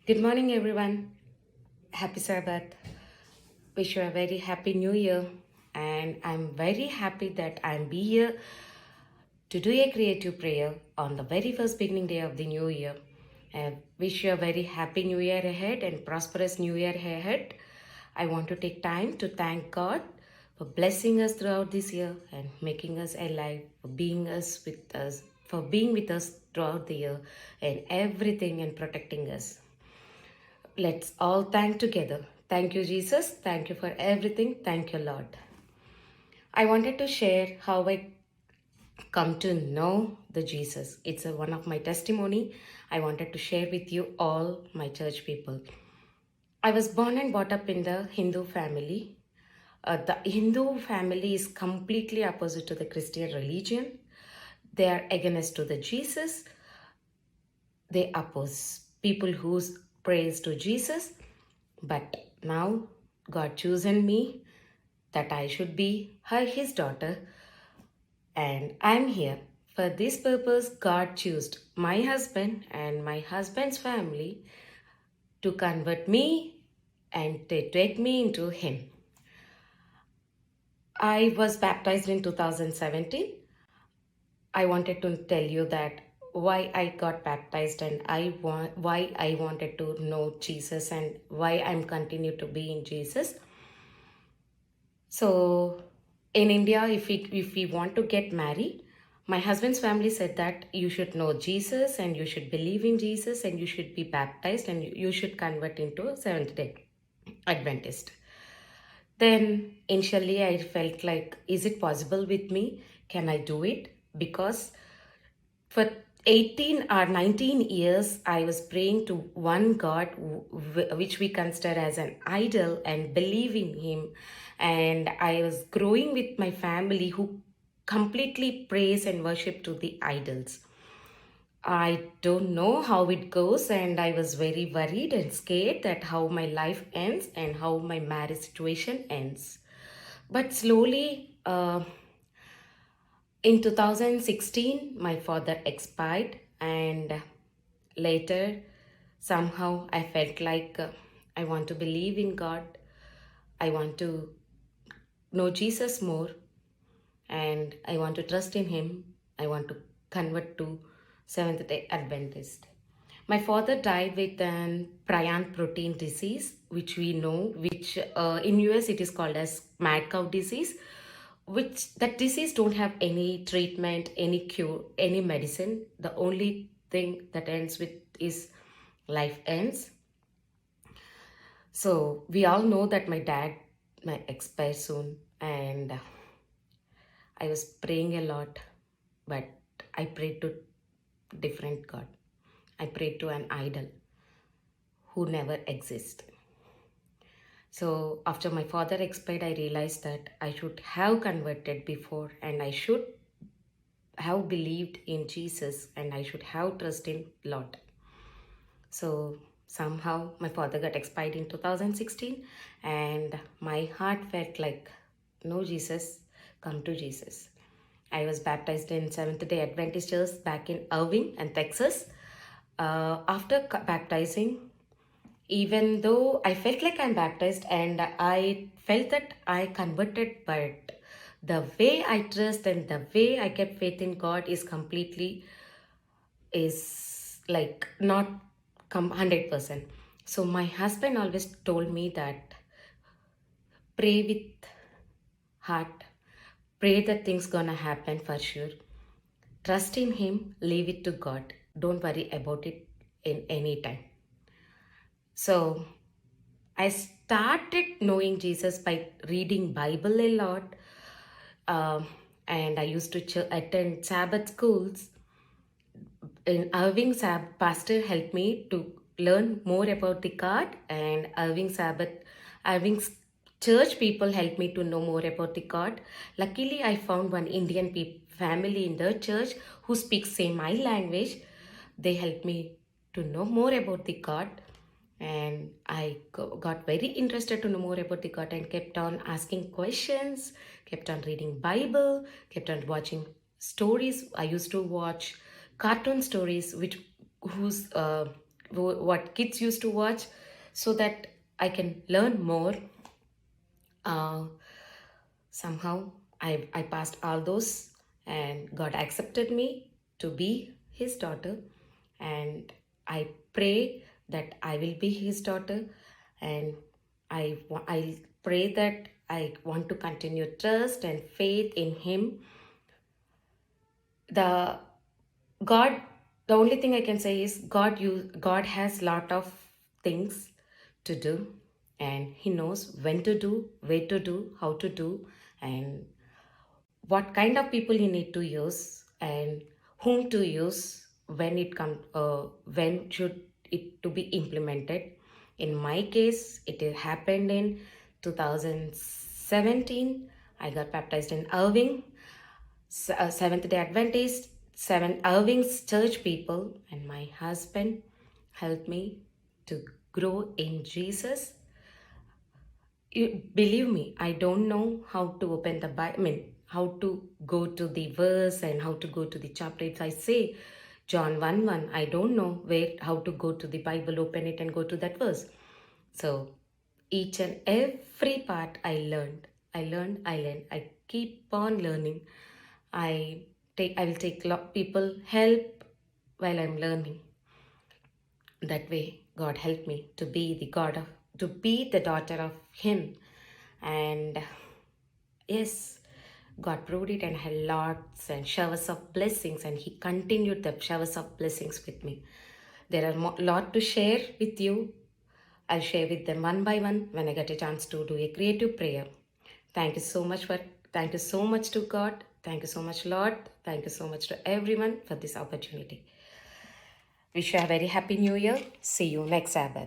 Good morning, everyone. Happy Sabbath. Wish you a very happy new year. And I'm very happy that I'm be here to do a creative prayer on the very first beginning day of the new year. I wish you a very happy new year ahead and prosperous new year ahead. I want to take time to thank God for blessing us throughout this year and making us alive, for being with us throughout the year and everything and protecting us. Let's all thank together. Thank you, Jesus. Thank you for everything. Thank you, Lord. I wanted to share how I come to know the Jesus. It's one of my testimony. I wanted to share with you all my church people. I was born and brought up in the Hindu family. The Hindu family is completely opposite to the Christian religion. They are against to the Jesus. They oppose people who praise to Jesus. But now God chosen me that I should be his daughter, and I'm here. For this purpose, God chose my husband and my husband's family to convert me and to take me into him. I was baptized in 2017. I wanted to tell you that why I got baptized and why I wanted to know Jesus and why I'm continue to be in Jesus. So in India, if we want to get married, my husband's family said that you should know Jesus and you should believe in Jesus and you should be baptized and you should convert into a Seventh Day Adventist. Then initially I felt like, is it possible with me? Can I do it? Because for 18 or 19 years, I was praying to one God, which we consider as an idol, and believe in Him. And I was growing with my family who completely praise and worship to the idols. I don't know how it goes, and I was very worried and scared that how my life ends and how my marriage situation ends. But slowly, in 2016, my father expired, and later, somehow, I felt like I want to believe in God. I want to know Jesus more, and I want to trust in Him. I want to convert to Seventh Day Adventist. My father died with an prion protein disease, which we know, which in US it is called as mad cow disease, which that disease don't have any treatment, any cure, any medicine. The only thing that ends with is life ends. So we all know that my dad might expire soon, and I was praying a lot, but I prayed to different God. I prayed to an idol who never exists. So after my father expired, I realized that I should have converted before and I should have believed in Jesus and I should have trusted in Lord. So somehow my father got expired in 2016 and my heart felt like, no Jesus, come to Jesus. I was baptized in Seventh Day Adventist Church back in Irving and Texas. After baptizing, even though I felt like I'm baptized and I felt that I converted, but the way I trust and the way I kept faith in God is like not come 100%. So my husband always told me that pray with heart, pray that things gonna happen for sure. Trust in Him, leave it to God. Don't worry about it in any time. So I started knowing Jesus by reading Bible a lot, and I used to attend Sabbath schools. In Irving, pastor helped me to learn more about the God, and Irving's church people helped me to know more about the God. Luckily, I found one Indian family in the church who speaks same my language. They helped me to know more about the God, and I got very interested to know more about the God and kept on asking questions, kept on reading Bible, kept on watching stories. I used to watch cartoon stories which whose what kids used to watch, so that I can learn more. uh, Somehow I passed all those, and God accepted me to be his daughter. And I pray that I will be his daughter. And I pray that I want to continue trust and faith in him. The God, the only thing I can say is God has lot of things to do, and he knows when to do, where to do, how to do, and what kind of people you need to use, and whom to use when it comes, when should it to be implemented. In my case, happened in 2017. I got baptized in Irving, Seventh Day Adventist, seven Irving's church people, and my husband helped me to grow in Jesus. You believe me, I don't know how to open the Bible. I mean, how to go to the verse and how to go to the chapter. If I say John 1:1, I don't know where how to go to the Bible, open it and go to that verse. So each and every part I learned. I keep on learning. I will take people help while I'm learning. That way God helped me to be to be the daughter of him. And yes, God proved it, and had lots and showers of blessings, and he continued the showers of blessings with me. There are lot to share with you. I'll share with them one by one when I get a chance to do a creative prayer. Thank you so much for thank you so much to God. Thank you so much, Lord. Thank you so much to everyone for this opportunity. Wish you a very happy new year. See you next Sabbath.